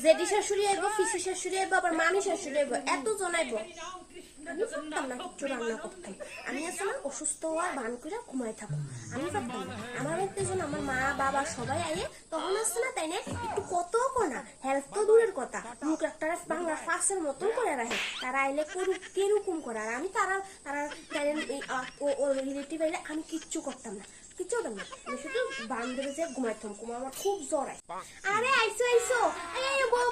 JD শাশুড়ি আইব, ফিসি শাশুড়ি আইব, আবার মামি শাশুড়ি আইব, এতজন আইব। আমি পারতাম না কিচ্ছু রান্না করতাম। আমি আসলে অসুস্থ হওয়ার ভান করে ঘুমাই থাকো। আমি পারতাম না। আমার বাড়িতে যখন আমার মা বাবা সবাই আইয়ে তখন আসছে না তাই না একটু কত কোনা হেল্প তো দূরের কথা, মুখ একটা বাংলা ফাঁসের মতন করে রাখে। তারা আইলে কিরকম করে, আর আমি তারা তারা রিলেটিভ আইলে আমি কিচ্ছু করতাম না, কিচ্ছু করতাম না। আমি শুধু বান্ধবে যে ঘুমাইতাম, আমার খুব জ্বর আয়। আরে আইসো আইসো, এই বউ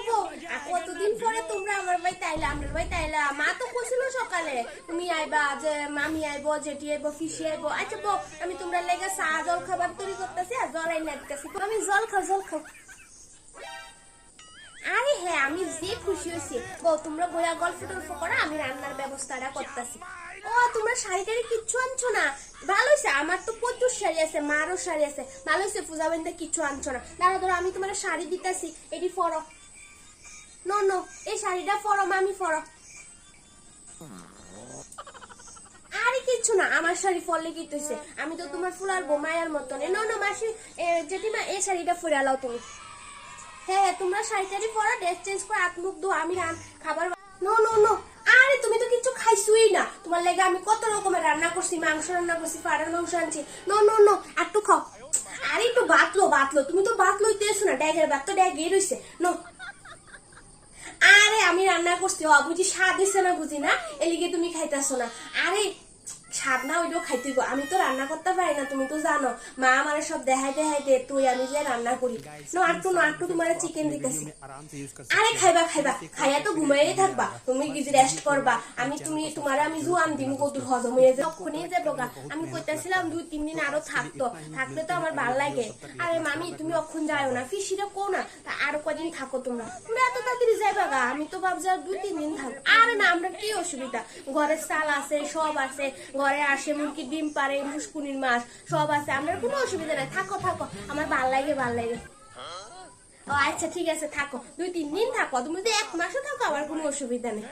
কতদিন পরে তোমরা আমার বাড়িতে আইলা, আমার বাড়িতে আইলা। মা তো কইছিল সকালে তুমি আইবা, যে মামি আইবো, জেঠি আইবো, ফিসি আইবো। আচ্ছা বউ, আমি তোমরা লেগে চা জল খাবার তৈরি করতেছি আর জল আইনা দিতেছি, আমি জল খাও। আরে হ্যাঁ, আমি যে খুশি হয়েছি। বউ তোমরা বইয়া গল্প টল্প করো, আমি রান্নার ব্যবস্থাটা করতেছি। ও তোমরা শাড়ি টাড়ি কিচ্ছু আনছো না? ভালো হয়েছে, আমার তো প্রচুর শাড়ি আছে, মারও শাড়ি আছে। ভালো হয়েছে, পূজা বান্ধে কিচ্ছু আনছো না। ধরো আমি তোমার শাড়ি দিতেছি, এটি ফরো। নো এই শাড়িটা ফরো, মামি ফরো। আরে কিচ্ছু না, আমার শাড়ি ফললে কি হইছে? আমি তো তোমার ফুলার বোমায়ার মতন। নো মাসি, জেঠিমা এই শাড়িটা ফুরে আলাও তুমি। হ্যাঁ তোমরা শাড়ি পরা, ড্রেস চেঞ্জ করে হাত মুখ ধো, আমি খাবার। নো আরে তুমি তো কিছু খাইছুই না। তোমার লেগে আমি কত রকমের রান্না করছি, মাংস রান্না করছি, পাড়ার মাংস আনছি। নো একটু খাও। আরে একটু বাতলো, তুমি তো বাত লইতে এসো না, ড্যাগের বাত তো ড্যাগেই রইছে। নো আরে আমি রান্না করছি, বুঝি স্বাদ হইছে না বুঝি না, এলিগে তুমি খাইতেছো না। আরে স্বাদ না ওইটাও খাইতে গো, আমি তো রান্না করতে পারি না, তুমি তো জানো। মা আমার সব দেখাইতে তুই আমি যে রান্না করি। নো আটটু তোমার চিকেন দিতেছি। আরে খাইবা খাইয়া তো ঘুমাইয়ে থাকবা, তুমি কি রেস্ট করবা। তোমার আমি জোয়ান দিম কত হজম হয়ে যায়, তখনই যাবো গা। আমি কইতাছিলাম 2-3 দিন আরো থাকলে তো আমার ভাল লাগে। আরে মামি তুমি অক্ষণ যাও না, ফিসিটা কো না, আরো কদিন থাকো তোমরা এত তাড়াতাড়ি যাইবা গা। আমি তো ভাবছি 2-3 দিন থাকবো। আরে না, আমরা কি অসুবিধা, ঘরের চাল আছে, সব আছে, ঘরে আসে মুরগির ডিম পারে, মুসকুনির মাছ সব আছে, আমরা কোনো অসুবিধা নাই। থাকো আমার ভাল লাগে। ও আচ্ছা ঠিক আছে, থাকো 2-3 দিন থাকো। তুমি যদি 1 মাসও থাকো আমার কোনো অসুবিধা নেই।